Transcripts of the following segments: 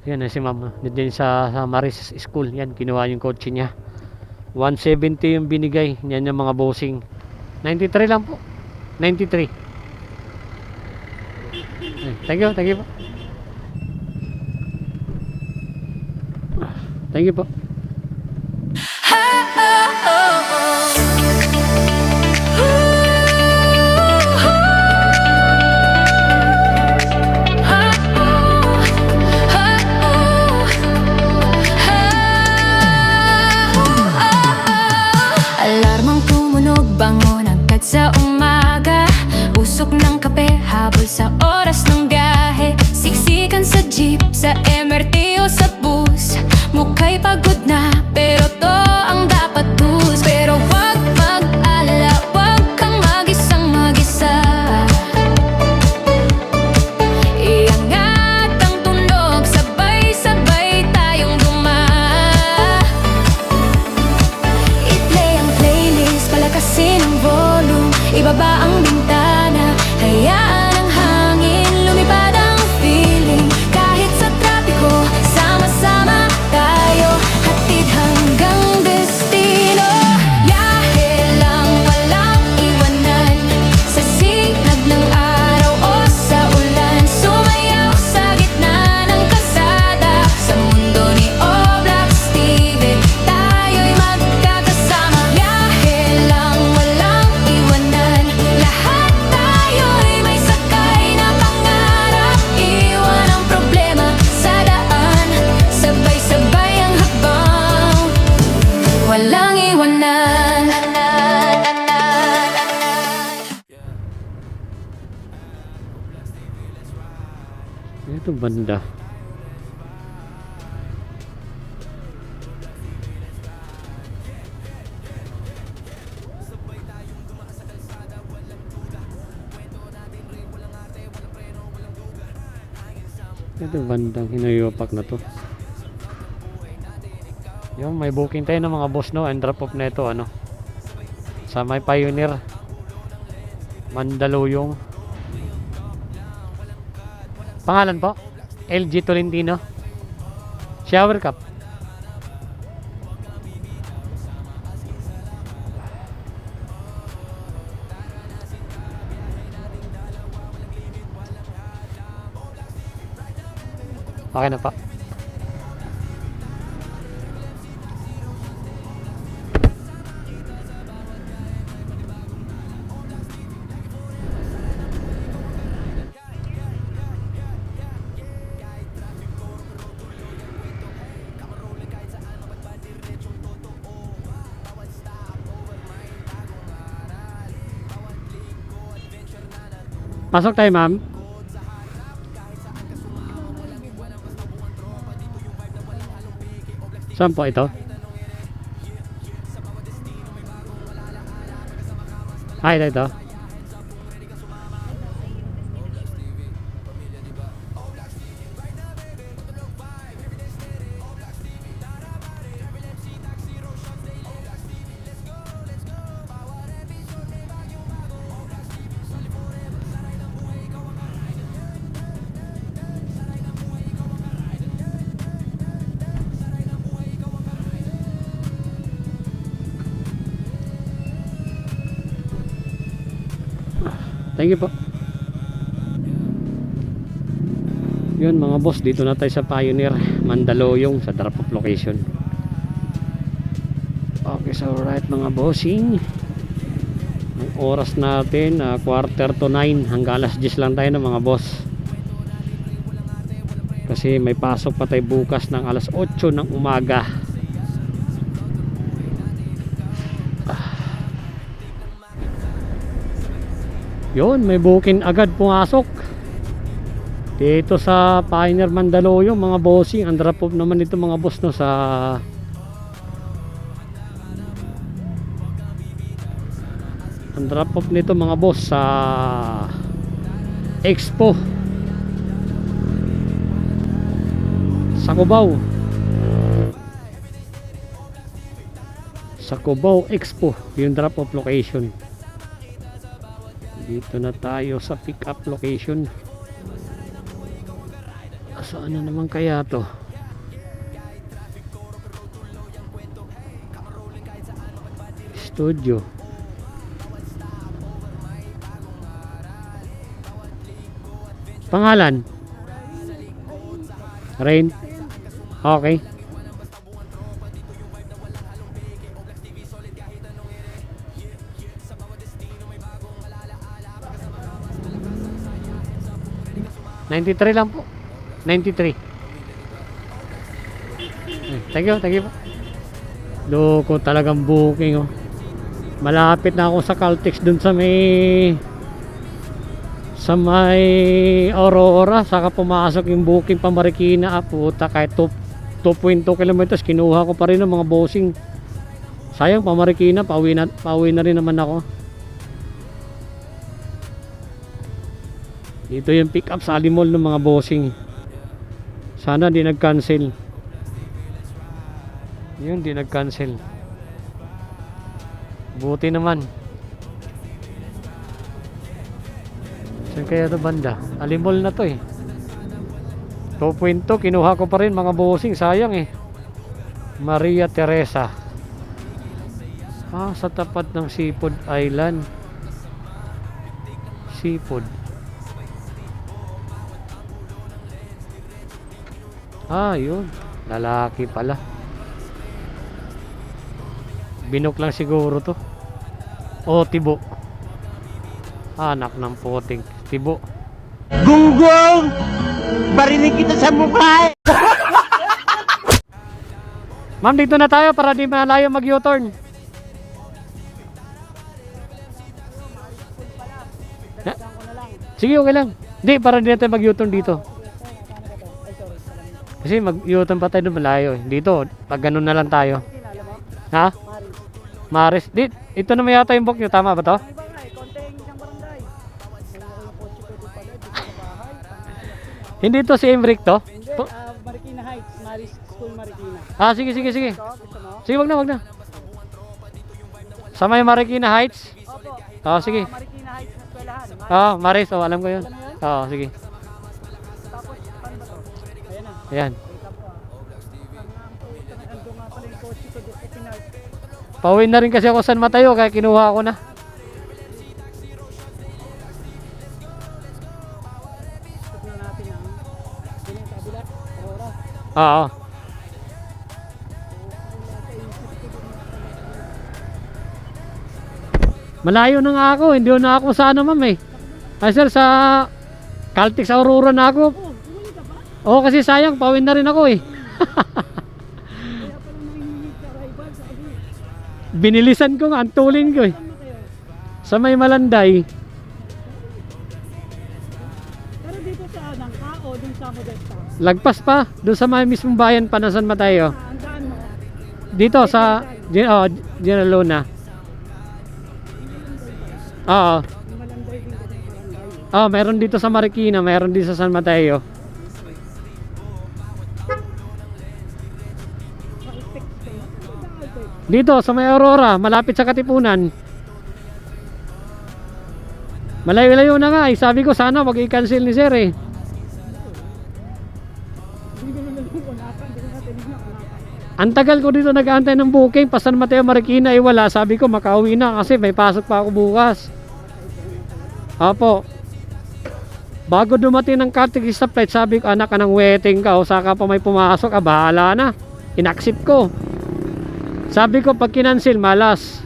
Yan na si mama. Diyan sa Maris School. Yan, kinuha yung kotse niya. 170 yung binigay. Yan yung mga bossing. 93 lang po. 93. Thank you po. Thank you po. Alarmang tumunog, bangon agad sa umaga. Usok ng kape, habol sa oras ng biyahe. Siksikan sa jeep, sa MRT o sa bus. Mukha'y pagod na, pero to ang dapat tus. Pero wag mag-alala, wag kang mag-isang mag-isa. Iangat ang tunog, sabay-sabay tayong i-play ang playlist, palakasin ang volume. Ibaba ang bintana, hayaan ang hangin, lumipad ang feeling. Kahit sa trapiko, sama-sama tayo, hatid hanggang destino. Biyahe lang, walang iwanan, sa sinag ng araw o sa ulan. Sumayaw sa gitna ng kalsada, sa mundo ni Oblak Steven, tayo'y magkakasama. Biyahe lang, walang iwanan, lahat tayo'y may sakay na pangarap. Iwan ang problema sa daan, sabay-sabay ang hakbang, walang iwanan. Ito banda. Ito bandang hinayupak na to. Yung may booking tayo ng mga boss, no, and drop off na ito, ano, sa may Pioneer Mandaluyong. Pangalan po? LG Tolentino Shower Cup. Okay na pa. Pasok tayo, ma'am. Saan po ito? Ito. Thank you po. Yun mga boss, dito na tayo sa Pioneer Mandaluyong sa drop off location. Okay, so right mga bossing, ang oras natin 8:45 hanggang alas 10 lang tayo ng mga boss, kasi may pasok pa tayo bukas ng alas 8 ng umaga. Yun, may booking agad pumasok dito sa Pioneer Mandaluyong mga bossing. Ang drop off naman ito mga boss, no, sa ang drop off nito mga boss sa Expo sa Cubao. Sa Cubao Expo yung drop off location. Dito na tayo sa pick up location Saan na naman kaya to? Studio. Pangalan? Rain. Okay. $93 lang po. 93. Thank you po. Loko talagang booking oh. Malapit na ako sa Caltex dun sa may Aurora, saka pumasok yung booking pa Marikina. Puta, kahit 2.2 kilometers kinuha ko pa rin ng mga bossing. Sayang pa Marikina, pauwi na rin naman ako. Dito yung pick up sa Alimol ng mga bossing. Sana di nag-cancel. Yun, di nag-cancel. Buti naman. Saan kaya ito banda? Alimol na to eh. 2.2 kinuha ko pa rin mga bossing. Sayang eh. Maria Teresa. Sa tapat ng Seafood Island. Seafood. Yun. Lalaki pala. Binok lang siguro to. Tibo. Anak ng puting. Tibo. Gunggong! Barinig kita sa mukha! Ma'am, dito na tayo para di malayo mag-U-turn. Sige, okay lang. Hindi, para di natin mag-U-turn dito. Kasi mag-U-turn pa tayo doon malayo. Dito, pag ganun na lang tayo. Ha? Maris. Ito na may yata yung book nyo. Tama ba to? Hindi to si Emric to? Marikina Heights, Maris School Marikina. Sige. Gusto mo? Sige, wag na. Sa may Marikina Heights? Opo. Sige. Marikina Heights na eskwelahan. Maris. Alam ko yun. Sige. Tapos, paano ba to? Ayan na. Ayan. Wait up po Ando nga pala yung kotse ko doon. Pinark. Pauwi na rin kasi ako San Mateo kaya kinuha ko na. Tignan natin ang kabila. Aurora. Oo. Malayo na nga ako. Hindi na ako sa ma'am eh. Sir, sa Caltex Aurora na ako. Bumili ka ba? Oo, kasi sayang. Pauwi na rin ako eh. Kaya pala nanginginig ka rival sa abi. Binilisan ko nga. Antulin ko eh. Saan mo kayo? Sa may Malanday. Pero dito sa Nangka o dun sa Modesta? Lagpas pa. Doon sa may mismong bayan pa na San Mateo. Ang daan mo? Dito sa General Luna. Oo. Yung Malanday din kasi barangay. Meron dito sa Marikina, meron dito sa San Mateo. Caltex ka na? Ano ba Caltex? Dito sa may Aurora, malapit sa Katipunan. Malayo-layo na nga eh. Sabi ko sana wag i-cancel ni Sir eh. Hindi ko naman unakan. Hindi ko na tinignan unakan. Ang tagal ko dito nag-aantay ng booking pa San Mateo Marikina ay wala. Sabi ko makauwi na kasi may pasok pa ako bukas. Apo. Bago dumating ng Caltex sa flight, sabi ko anak ka ng waiting ka o saka pa may pumasok, bahala na. Inaksip ko. Sabi ko pag kinancel malas.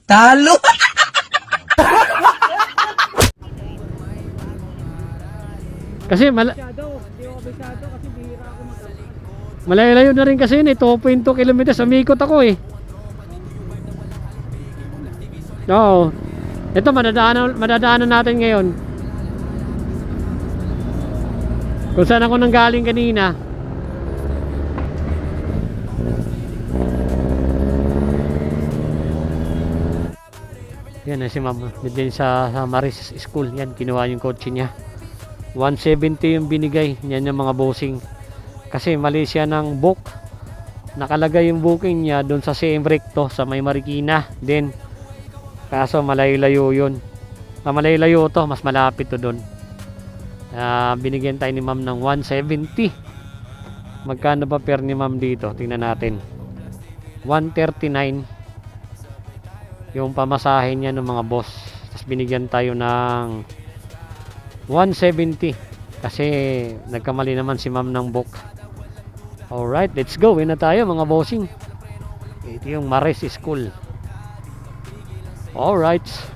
Talo! Kasi Masyado. Hindi ako kabisado kasi bihira ako mag-alala. malayo-layo na rin kasi yun eh. 2.2 kilometers. Umikot ako eh. Oo. Ito madadaanan natin ngayon. Kung saan ako nanggaling kanina. Yan na si ma'am. Din sa Maris School. Yan, kinuha yung kotse niya. 170 yung binigay. Yan yung mga bossing. Kasi mali siya ng book. Nakalagay yung booking niya doon sa Siem Recto sa may Marikina. Then, kaso malayo-layo yun. Malayo-layo to. Mas malapit to doon. Binigyan tayo ni ma'am ng 170. Magkano ba per ni ma'am dito? Tingnan natin. 139 yung pamasahe niya ng mga boss. Tapos binigyan tayo ng 170 kasi nagkamali naman si ma'am ng book. Alright, let's go. Uwi na tayo mga bossing. Ito yung Mares School. Alright.